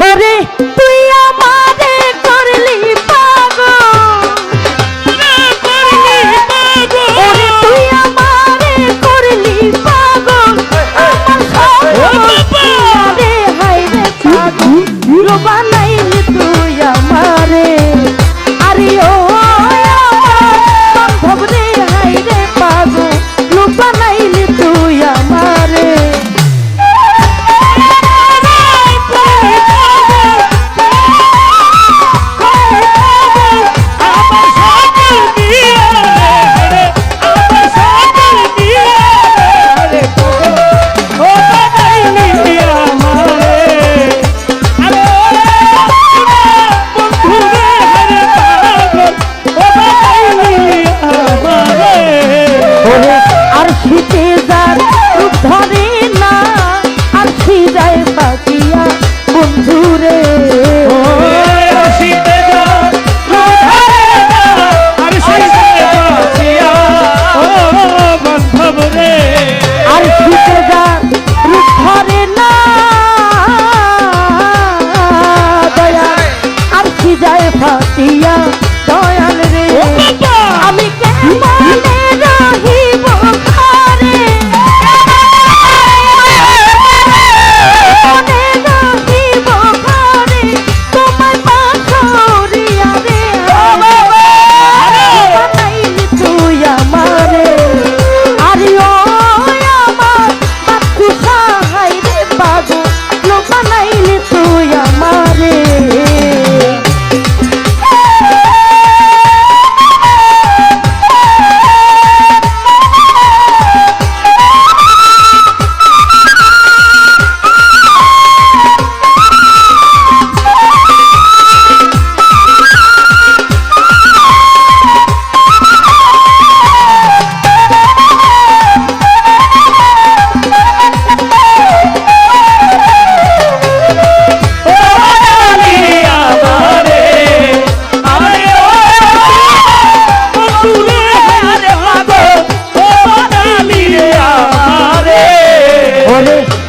ওরে তুই আমারে করলি পাগল, ওরে তুই আমারে করলি পাগল, আরে হাই রে পাগল হিরো বানাইলি তুই আমারে, আরে ও বান্ধব রে হাই রে পাগল লোক বানাইলি তুই আমারে। আর শীতে যার রূপ ধরে না, আর যায় পাখিয়া বন্ধুরে, আর শীতে যার রূপ ধরে না, আর যায় পাখিয়া বান্ধব রে। আর শীতে যার রূপ ধরে না দয়াল, আর যায় পাখিয়া দয়াল রে। আমি কেমনে রহিব ঘরে, কেমনে রহিব ঘরে তোমায় পাথরিয়া রে, বানাইলি তুই আমারে, আরে ও আমার বাচ্চু সাহাই রে পাগল লোক বানাইলি তুই আমারে।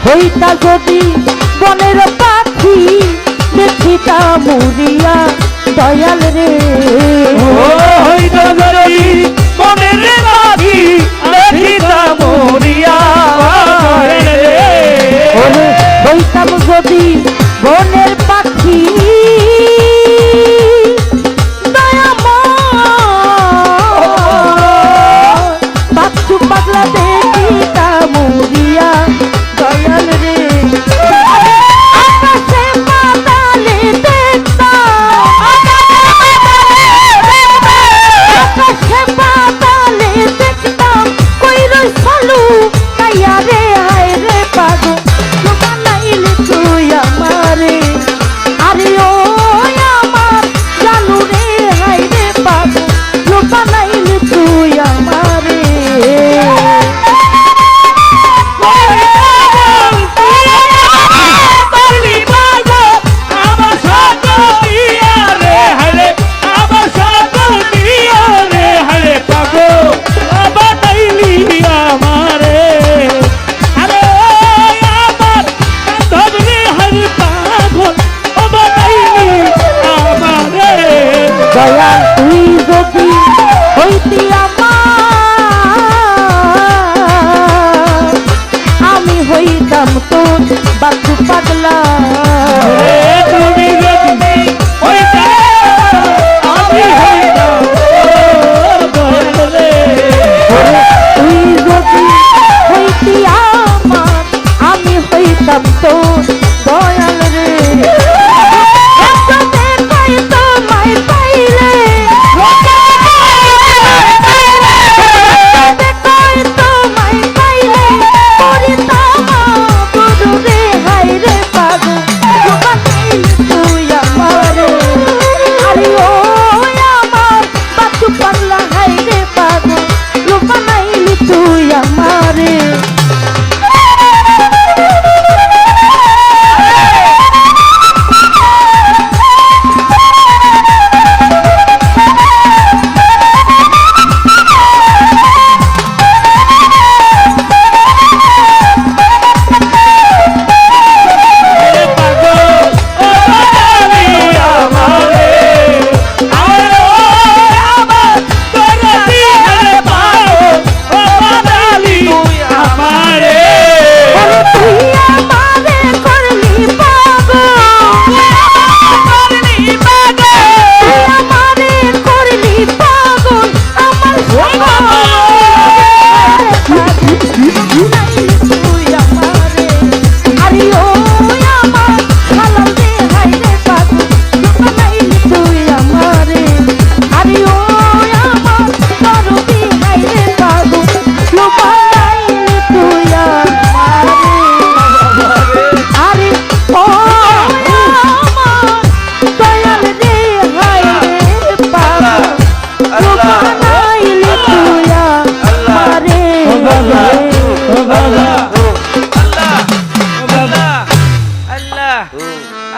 হইতা যদি বনের পাখি দেখিতা মুরিয়া দয়াল রে, হইতা যদি বনের পাখি দেখিতা মুরিয়া ওরে হইতাম যদি বনের পাখি বাচ্চু পাগলা দেখিতা মুরিয়া দয়াল রে, আকাশে পাতালে দেখতাম, আকাশে পাতালে দেখতাম কই রই সালু কাইয়া রে হায় রে পাগল বানাইলি তুই আমারে, আরে ও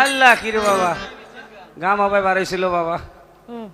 আল্লাহ কি রে বাবা গাম হবে বাড়াইছিল বাবা হুম